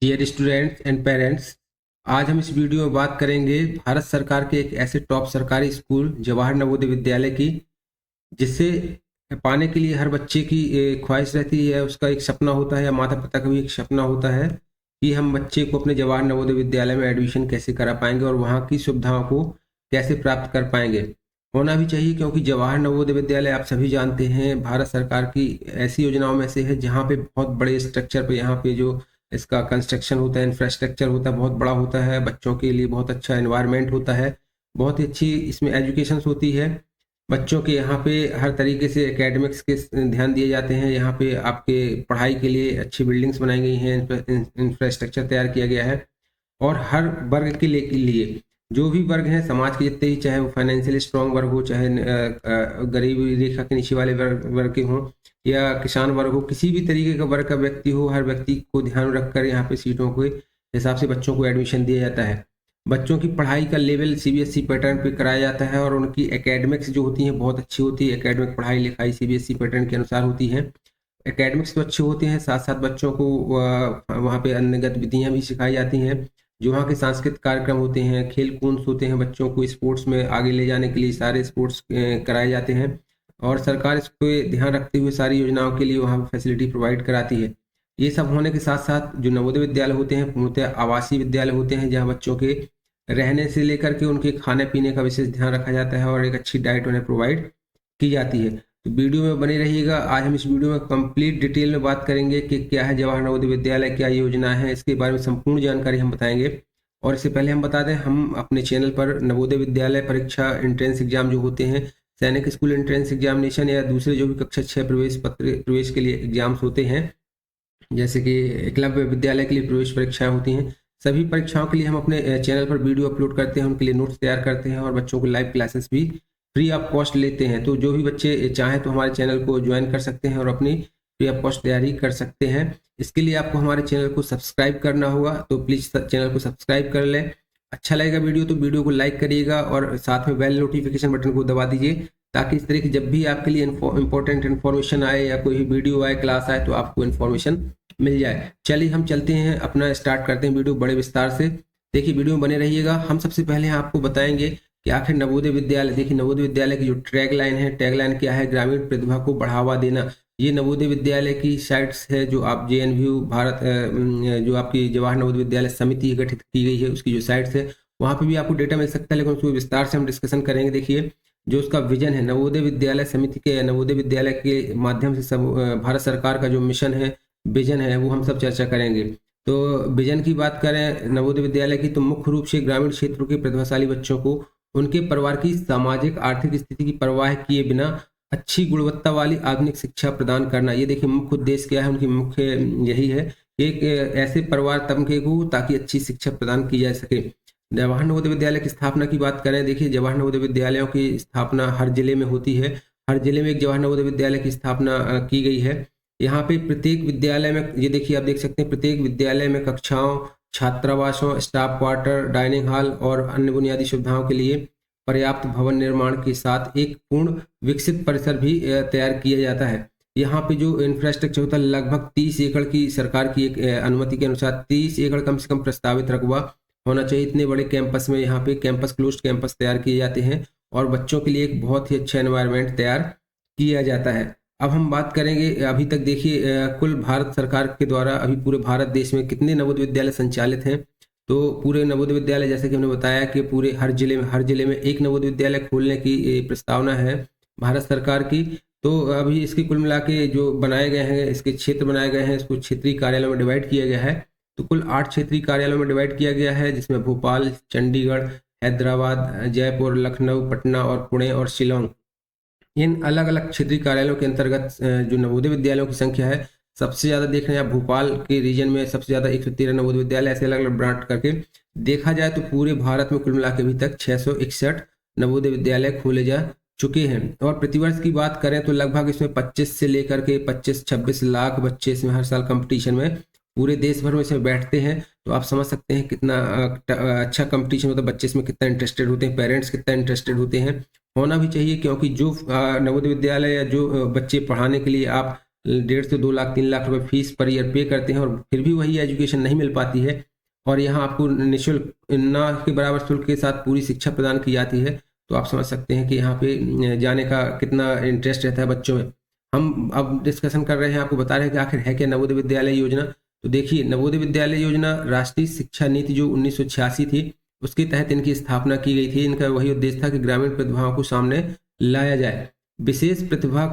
Dear students and parents, आज हम इस वीडियो में बात करेंगे भारत सरकार के एक ऐसे टॉप सरकारी स्कूल जवाहर नवोदय विद्यालय की, जिसे पाने के लिए हर बच्चे की ख्वाहिश रहती है। उसका एक सपना होता है या माता पिता का भी एक सपना होता है कि हम बच्चे को अपने जवाहर नवोदय विद्यालय में एडमिशन कैसे करा पाएंगे और वहाँ की सुविधाओं को कैसे प्राप्त कर पाएंगे। होना भी चाहिए, क्योंकि जवाहर नवोदय विद्यालय आप सभी जानते हैं भारत सरकार की ऐसी योजनाओं में से है जहाँ पे बहुत बड़े स्ट्रक्चर पे यहाँ पे जो इसका कंस्ट्रक्शन होता है, इंफ्रास्ट्रक्चर होता है, बहुत बड़ा होता है। बच्चों के लिए बहुत अच्छा एनवायरनमेंट होता है, बहुत ही अच्छी इसमें एजुकेशन होती है। बच्चों के यहाँ पे हर तरीके से एकेडमिक्स के ध्यान दिए जाते हैं। यहाँ पे आपके पढ़ाई के लिए अच्छी बिल्डिंग्स बनाई गई हैं, इंफ्रास्ट्रक्चर तैयार किया गया है। और हर वर्ग के लिए जो भी वर्ग हैं समाज के जितने ही, चाहे वो फाइनेंशियली स्ट्रांग वर्ग हो, चाहे गरीबी रेखा के नीचे वाले वर्ग के हों या किसान वर्ग हो, किसी भी तरीके का वर्ग का व्यक्ति हो, हर व्यक्ति को ध्यान रखकर यहाँ पे सीटों के हिसाब से बच्चों को एडमिशन दिया जाता है। बच्चों की पढ़ाई का लेवल सीबीएसई पैटर्न पे कराया जाता है और उनकी एकेडमिक्स जो होती हैं बहुत अच्छी होती है। एकेडमिक पढ़ाई लिखाई सीबीएसई पैटर्न के अनुसार होती है। एकेडमिक्स तो अच्छे होते हैं, साथ साथ बच्चों को वहाँ पे अन्य गतिविधियाँ भी सिखाई जाती हैं। जो वहाँ के सांस्कृतिक कार्यक्रम होते हैं, खेल कूद होते हैं, बच्चों को स्पोर्ट्स में आगे ले जाने के लिए सारे स्पोर्ट्स कराए जाते हैं। और सरकार इस पे ध्यान रखते हुए सारी योजनाओं के लिए वहाँ फैसिलिटी प्रोवाइड कराती है। ये सब होने के साथ साथ जो नवोदय विद्यालय होते हैं पूर्णतः आवासीय विद्यालय होते हैं, जहाँ बच्चों के रहने से लेकर के उनके खाने पीने का विशेष ध्यान रखा जाता है और एक अच्छी डाइट उन्हें प्रोवाइड की जाती है। तो वीडियो में बने रहिएगा। आज हम इस वीडियो में कंप्लीट डिटेल में बात करेंगे कि क्या है जवाहर नवोदय विद्यालय, क्या योजना है, इसके बारे में संपूर्ण जानकारी हम बताएंगे। और इससे पहले हम बता दें, हम अपने चैनल पर नवोदय विद्यालय परीक्षा एंट्रेंस एग्जाम जो होते हैं, सैनिक स्कूल एंट्रेंस एग्जामिनेशन या दूसरे जो भी कक्षा 6 प्रवेश के लिए एग्जाम्स होते हैं, जैसे कि एकलव्य विद्यालय के लिए प्रवेश परीक्षाएं होती हैं, सभी परीक्षाओं के लिए हम अपने चैनल पर वीडियो अपलोड करते हैं, उनके लिए नोट्स तैयार करते हैं और बच्चों को लाइव क्लासेस भी फ्री ऑफ कॉस्ट लेते हैं। तो जो भी बच्चे चाहें तो हमारे चैनल को ज्वाइन कर सकते हैं और अपनी फ्री ऑफ कॉस्ट तैयारी कर सकते हैं। इसके लिए आपको हमारे चैनल को सब्सक्राइब करना होगा, तो प्लीज़ चैनल को सब्सक्राइब कर लें। अच्छा लगेगा वीडियो तो वीडियो को लाइक करिएगा और साथ में बेल नोटिफिकेशन बटन को दबा दीजिए, ताकि इस तरह की जब भी आपके लिए इंपॉर्टेंट इन्फॉर्मेशन आए या कोई वीडियो आए, क्लास आए, तो आपको इन्फॉर्मेशन मिल जाए। चलिए हम चलते हैं, अपना स्टार्ट करते हैं वीडियो बड़े विस्तार से। देखिए वीडियो में बने रहिएगा। हम सबसे पहले आपको बताएंगे कि आखिर नवोदय विद्यालय, देखिए नवोदय विद्यालय की जो टैगलाइन है, टैगलाइन क्या है, ग्रामीण प्रतिभा को बढ़ावा देना। ये नवोदय विद्यालय की साइट्स है जो आप जेएनयू भारत जो आपकी जवाहर नवोदय विद्यालय समिति गठित की गई है उसकी जो साइट्स है, वहाँ पे भी आपको डेटा मिल सकता है, लेकिन उसको विस्तार से हम डिस्कशन करेंगे। देखिए जो उसका विजन है, नवोदय विद्यालय समिति के नवोदय विद्यालय के माध्यम से सब भारत सरकार का जो मिशन है, विजन है, वो हम सब चर्चा करेंगे। तो विजन की बात करें नवोदय विद्यालय की, तो मुख्य रूप से ग्रामीण क्षेत्रों के प्रतिभाशाली बच्चों को उनके परिवार की सामाजिक आर्थिक स्थिति की परवाह किए बिना अच्छी गुणवत्ता वाली आधुनिक शिक्षा प्रदान करना। ये देखिए मुख्य उद्देश्य क्या है, उनकी मुख्य यही है कि एक ऐसे परिवार तबके को ताकि अच्छी शिक्षा प्रदान की जा सके। जवाहर नवोदय विद्यालय की स्थापना की बात करें, देखिए जवाहर नवोदय विद्यालयों की स्थापना हर जिले में होती है। हर जिले में एक जवाहर नवोदय विद्यालय की स्थापना की गई है। यहाँ पे प्रत्येक विद्यालय में, ये देखिए आप देख सकते हैं, प्रत्येक विद्यालय में कक्षाओं, छात्रावासों, स्टाफ क्वार्टर, डाइनिंग हॉल और अन्य बुनियादी सुविधाओं के लिए पर्याप्त भवन निर्माण के साथ एक पूर्ण विकसित परिसर भी तैयार किया जाता है। यहाँ पे जो इंफ्रास्ट्रक्चर होता है, लगभग 30 एकड़ की सरकार की एक अनुमति के अनुसार 30 एकड़ कम से कम प्रस्तावित रकबा होना चाहिए। इतने बड़े कैंपस में यहाँ पे कैंपस, क्लोज्ड कैंपस तैयार किए जाते हैं और बच्चों के लिए एक बहुत ही अच्छा एनवायरनमेंट तैयार किया जाता है। अब हम बात करेंगे, अभी तक देखिए कुल भारत सरकार के द्वारा अभी पूरे भारत देश में कितने नवोदय विद्यालय संचालित हैं। तो पूरे नवोदय विद्यालय, जैसे कि हमने बताया कि पूरे हर जिले में एक नवोदय विद्यालय खोलने की प्रस्तावना है भारत सरकार की। तो अभी इसकी कुल मिला के जो बनाए गए हैं, इसके क्षेत्र बनाए गए हैं, इसको क्षेत्रीय कार्यालयों में डिवाइड किया गया है। तो कुल 8 क्षेत्रीय कार्यालयों में डिवाइड किया गया है, जिसमें भोपाल, चंडीगढ़, हैदराबाद, जयपुर, लखनऊ, पटना और पुणे और शिलोंग, इन अलग अलग क्षेत्रीय कार्यालयों के अंतर्गत जो नवोदय विद्यालयों की संख्या है, सबसे ज़्यादा देख रहे हैं आप भोपाल के रीजन में सबसे ज़्यादा 113 नवोदय विद्यालय, ऐसे अलग अलग ब्रांच करके देखा जाए तो पूरे भारत में कुल मिला के अभी तक 661 नवोदय विद्यालय खोले जा चुके हैं। और प्रतिवर्ष की बात करें तो लगभग इसमें 25 से लेकर के 25-26 लाख बच्चे इसमें हर साल कंपटीशन में पूरे देश भर में इसमें बैठते हैं। तो आप समझ सकते हैं कितना अच्छा कंपटीशन होता है, बच्चे इसमें कितना इंटरेस्टेड होते हैं, पेरेंट्स कितना इंटरेस्टेड होते हैं। होना भी चाहिए, क्योंकि जो नवोदय विद्यालय या जो बच्चे पढ़ाने के लिए आप 1.5 से 2 लाख 3 लाख रुपए फीस पर ईयर पे करते हैं और फिर भी वही एजुकेशन नहीं मिल पाती है, और यहाँ आपको निःशुल्क ना के बराबर शुल्क के साथ पूरी शिक्षा प्रदान की जाती है, तो आप समझ सकते हैं कि यहाँ पे जाने का कितना इंटरेस्ट रहता है बच्चों में। हम अब डिस्कशन कर रहे हैं, आपको बता रहे हैं कि आखिर है क्या नवोदय विद्यालय योजना। तो देखिए, नवोदय विद्यालय योजना राष्ट्रीय शिक्षा नीति जो 1986 थी, उसके तहत इनकी स्थापना की गई थी। इनका वही उद्देश्य था कि ग्रामीण प्रतिभाओं को सामने लाया जाए। विशेष प्रतिभा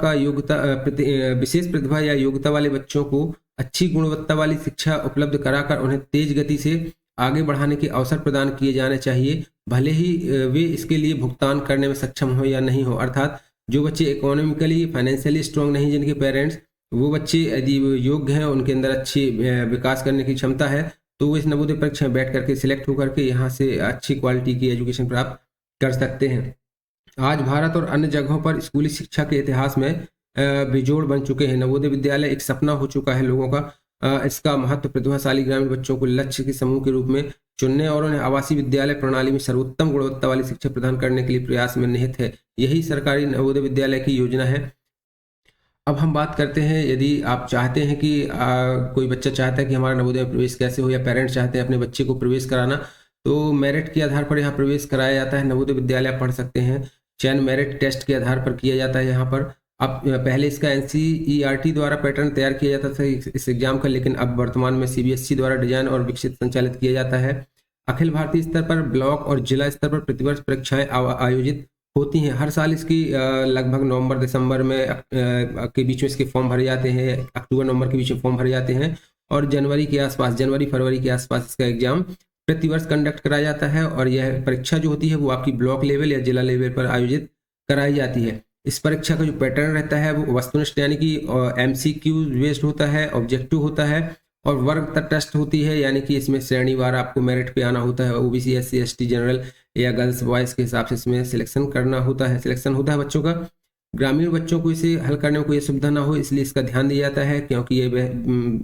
या योग्यता वाले बच्चों को अच्छी गुणवत्ता वाली शिक्षा उपलब्ध कराकर उन्हें तेज गति से आगे बढ़ाने के अवसर प्रदान किए जाने चाहिए, भले ही वे इसके लिए भुगतान करने में सक्षम हो या नहीं हो। अर्थात जो बच्चे इकोनॉमिकली फाइनेंशियली स्ट्रांग नहीं, जिनके पेरेंट्स, वो बच्चे यदि योग्य हैं, उनके अंदर अच्छी विकास करने की क्षमता है, तो वो इस नवोदय परीक्षा में बैठ करके सिलेक्ट होकर के यहाँ से अच्छी क्वालिटी की एजुकेशन प्राप्त कर सकते हैं। आज भारत और अन्य जगहों पर स्कूली शिक्षा के इतिहास में बेजोड़ बन चुके हैं। नवोदय विद्यालय एक सपना हो चुका है लोगों का। इसका महत्व प्रतिभाशाली ग्रामीण बच्चों को लक्ष्य के समूह के रूप में चुनने और उन्हें आवासीय विद्यालय प्रणाली में सर्वोत्तम गुणवत्ता वाली शिक्षा प्रदान करने के लिए प्रयास में निहित है। यही सरकारी नवोदय विद्यालय की योजना है। अब हम बात करते हैं, यदि आप चाहते हैं कि कोई बच्चा चाहता है कि हमारा नवोदय में प्रवेश कैसे हो, या पेरेंट्स चाहते हैं अपने बच्चे को प्रवेश कराना, तो मेरिट के आधार पर यहाँ प्रवेश कराया जाता है। नवोदय विद्यालय आप पढ़ सकते हैं। चयन मेरिट टेस्ट के आधार पर किया जाता है। यहाँ पर अब पहले इसका NCERT द्वारा पैटर्न तैयार किया जाता था इस एग्जाम का, लेकिन अब वर्तमान में CBSE द्वारा डिजाइन और विकसित संचालित किया जाता है। अखिल भारतीय स्तर पर, ब्लॉक और जिला स्तर पर प्रतिवर्ष परीक्षाएं आयोजित होती हैं। हर साल इसकी लगभग नवंबर दिसंबर में के बीच में इसके फॉर्म भरे जाते हैं, अक्टूबर नवंबर के बीच में फॉर्म भरे जाते हैं, और जनवरी फरवरी के आसपास इसका एग्जाम प्रतिवर्ष कंडक्ट कराया जाता है। और यह परीक्षा जो होती है वो आपकी ब्लॉक लेवल या जिला लेवल पर आयोजित कराई जाती है। इस परीक्षा का जो पैटर्न रहता है वो वस्तुनिष्ठ यानी कि MCQ बेस्ड होता है, ऑब्जेक्टिव होता है, और वर्ग तटस्थ होती है, यानी कि इसमें श्रेणीवार आपको मेरिट पे आना होता है। OBC SC ST जनरल या गर्ल्स बॉयज़ के हिसाब से इसमें सिलेक्शन होता है बच्चों का। ग्रामीण बच्चों को इसे हल करने में कोई असुविधा ना हो, इसलिए इसका ध्यान दिया जाता है, क्योंकि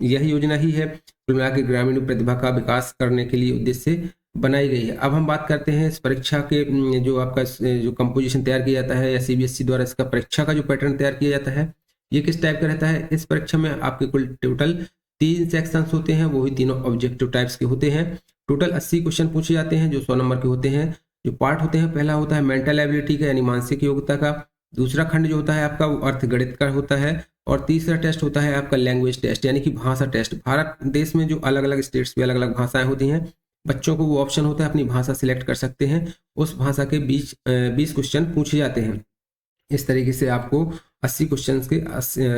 यह योजना ही है कुल मिला के ग्रामीण प्रतिभा का विकास करने के लिए उद्देश्य से बनाई गई है। अब हम बात करते हैं इस परीक्षा के जो आपका जो कंपोजिशन तैयार किया जाता है, या CBSE द्वारा इसका परीक्षा का जो पैटर्न तैयार किया जाता है, ये किस टाइप का रहता है। इस परीक्षा में आपके कुल टोटल 3 सेक्शंस होते हैं, वो ही तीनों ऑब्जेक्टिव टाइप्स के होते हैं। टोटल 80 क्वेश्चन पूछे जाते हैं, जो 100 नंबर के होते हैं। जो पार्ट होते हैं, पहला होता है मेंटल एबिलिटी का, यानी मानसिक योग्यता का। दूसरा खंड जो होता है आपका वो अर्थगणित का होता है। और तीसरा टेस्ट होता है आपका लैंग्वेज टेस्ट, यानी कि भाषा टेस्ट। भारत देश में जो अलग अलग स्टेट्स में अलग अलग भाषाएं होती हैं, बच्चों को वो ऑप्शन होता है अपनी भाषा सिलेक्ट कर सकते हैं। उस भाषा के 20 क्वेश्चन पूछे जाते हैं। इस तरीके से आपको 80 क्वेश्चन के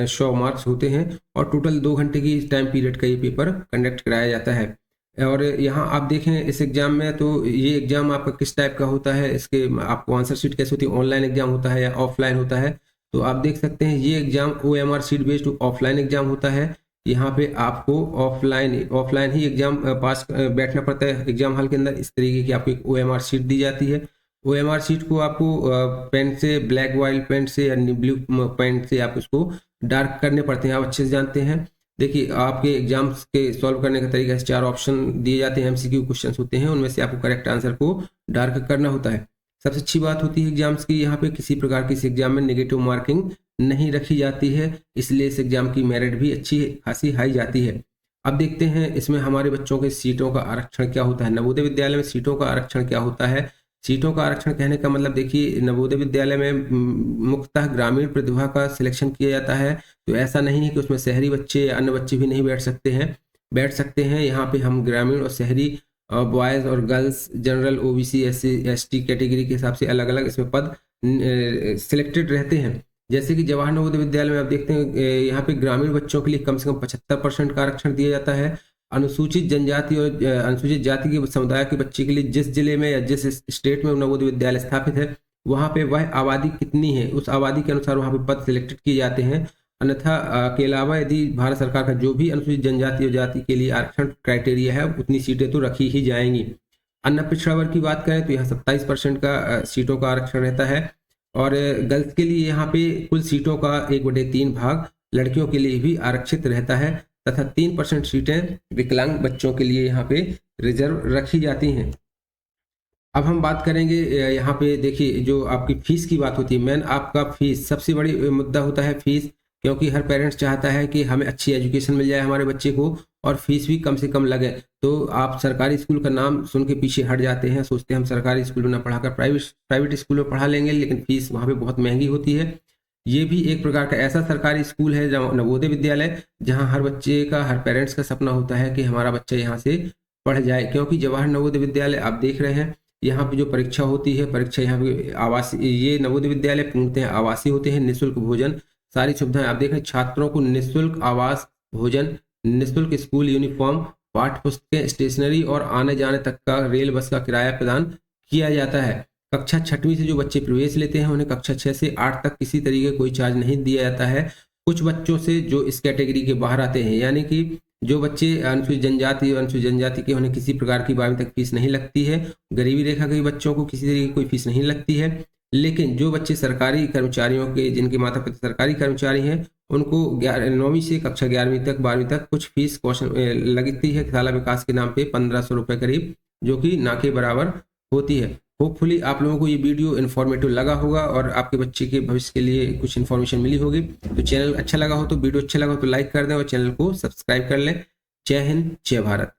100 मार्क्स होते हैं, और टोटल 2 घंटे की टाइम पीरियड का ये पेपर कंडक्ट कराया जाता है। और यहाँ आप देखें इस एग्जाम में, तो ये एग्जाम आपका किस टाइप का होता है, इसके आपको आंसर शीट कैसे होती है, ऑनलाइन एग्जाम होता है या ऑफलाइन होता है। तो आप देख सकते हैं ये exam OMR sheet based offline exam होता है। यहाँ पे आपको ऑफलाइन ही एग्जाम पास बैठना पड़ता है एग्जाम हॉल के अंदर। इस तरीके की आपको एक OMR शीट दी जाती है। OMR शीट को आपको पेन से, ब्लैक वाइल पेन से या ब्लू पेन से आप उसको डार्क करने पड़ते हैं, आप अच्छे से जानते हैं। देखिए, आपके एग्जाम्स के सॉल्व करने का तरीका, 4 ऑप्शन दिए जाते हैं, MCQ क्वेश्चन होते हैं, उनमें से आपको करेक्ट आंसर को डार्क करना होता है। सबसे अच्छी बात होती है एग्जाम्स की, यहाँ पे किसी प्रकार की इस एग्जाम में नेगेटिव मार्किंग नहीं रखी जाती है, इसलिए इस एग्जाम की मेरिट भी अच्छी खासी हाई जाती है। अब देखते हैं इसमें हमारे बच्चों के सीटों का आरक्षण क्या होता है। नवोदय विद्यालय में सीटों का आरक्षण क्या होता है। सीटों का आरक्षण कहने का मतलब, देखिए, नवोदय विद्यालय में मुख्यतः ग्रामीण प्रतिभा का सिलेक्शन किया जाता है। तो ऐसा नहीं है कि उसमें शहरी बच्चे या अन्य बच्चे भी नहीं बैठ सकते हैं। यहाँ पे हम ग्रामीण और शहरी बॉयज़ और girls, general, OBC SC ST category के हिसाब से अलग अलग इसमें पद सिलेक्टेड रहते हैं। जैसे कि जवाहर नवोदय विद्यालय में आप देखते हैं यहाँ पे ग्रामीण बच्चों के लिए कम से कम 75% का आरक्षण दिया जाता है। अनुसूचित जनजाति और अनुसूचित जाति के समुदाय के बच्चे के लिए जिस जिले में या जिस स्टेट में नवोदय विद्यालय स्थापित है, वहाँ पे वह आबादी कितनी है, उस आबादी के अनुसार वहाँ पे पद सिलेक्टेड किए जाते हैं। अन्यथा के अलावा यदि भारत सरकार का जो भी अनुसूचित जनजाति और जाति के लिए आरक्षण क्राइटेरिया है, उतनी सीटें तो रखी ही जाएंगी। अन्य पिछड़ा वर्ग की बात करें तो यहाँ 27% का सीटों का आरक्षण रहता है। और गर्ल्स के लिए यहाँ पे कुल सीटों का 1/3 भाग लड़कियों के लिए भी आरक्षित रहता है, तथा 3% सीटें विकलांग बच्चों के लिए यहाँ पे रिजर्व रखी जाती हैं। अब हम बात करेंगे यहाँ पे, देखिए, जो आपकी फीस की बात होती है, मेन आपका फीस सबसे बड़ी मुद्दा होता है फीस, क्योंकि हर पेरेंट्स चाहता है कि हमें अच्छी एजुकेशन मिल जाए हमारे बच्चे को और फीस भी कम से कम लगे। तो आप सरकारी स्कूल का नाम सुन के पीछे हट जाते हैं, सोचते हैं हम सरकारी स्कूल में ना पढ़ाकर प्राइवेट स्कूल में पढ़ा लेंगे, लेकिन फीस वहाँ पे बहुत महंगी होती है। ये भी एक प्रकार का ऐसा सरकारी स्कूल है जहाँ नवोदय विद्यालय, जहाँ हर बच्चे का, हर पेरेंट्स का सपना होता है कि हमारा बच्चा यहाँ से पढ़ जाए। क्योंकि जवाहर नवोदय विद्यालय आप देख रहे हैं, यहाँ पे जो परीक्षा होती है, परीक्षा यहाँ पे आवासीय, ये नवोदय विद्यालय पूर्णतः आवासीय होते हैं। निःशुल्क भोजन, सारी सुविधाएं आप देख रहे हैं, छात्रों को निःशुल्क आवास, भोजन, निःशुल्क स्कूल यूनिफॉर्म, पाठ्य पुस्तकें, स्टेशनरी और आने जाने तक का रेल बस का किराया प्रदान किया जाता है। कक्षा 6वीं से जो बच्चे प्रवेश लेते हैं उन्हें कक्षा 6 से 8 तक किसी तरीके का कोई चार्ज नहीं दिया जाता है। कुछ बच्चों से जो इस कैटेगरी के बाहर आते हैं, यानी कि जो बच्चे अनुसूचित जनजाति के, उन्हें किसी प्रकार की 12वीं तक फीस नहीं लगती है। गरीबी रेखा के बच्चों को किसी तरीके की कोई फीस नहीं लगती है। लेकिन जो बच्चे सरकारी कर्मचारियों के, जिनके माता पिता सरकारी कर्मचारी हैं, उनको 9वीं से कक्षा 11वीं तक, 12वीं तक कुछ फीस लगती है शाला विकास के नाम पे 1500 रुपये करीब, जो कि ना के बराबर होती है। होपफुली आप लोगों को ये वीडियो इन्फॉर्मेटिव लगा होगा और आपके बच्चे के भविष्य के लिए कुछ इन्फॉर्मेशन मिली होगी। तो चैनल अच्छा लगा हो तो, वीडियो अच्छा लगा हो तो लाइक कर दें और चैनल को सब्सक्राइब कर लें। जय हिंद, जय भारत।